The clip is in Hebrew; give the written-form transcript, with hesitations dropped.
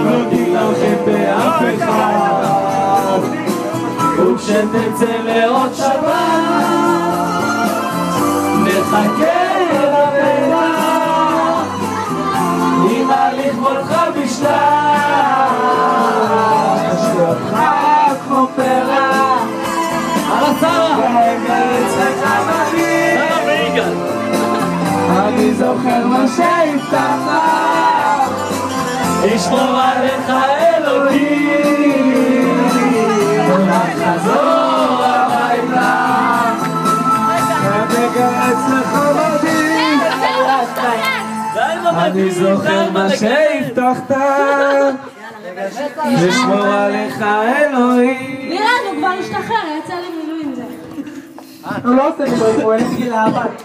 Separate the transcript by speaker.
Speaker 1: לא תילחם באף אחד, וכשתצא לעוד שבת נחכה לביתה עם הליך מולך בשלב שאותך כמו פרח על השרה אצלך בבית אני זוכר מה שהבטחת ישמור עליך אלוהים לחזור הביתה רגע אצלך בבית אני זוכר מה שהבטחת ישמור עליך אלוהים.
Speaker 2: לירן, הוא כבר השתחרר, יצא למילואים זה.
Speaker 3: הוא לא עושה מילואים, הוא הולך גיל האבק.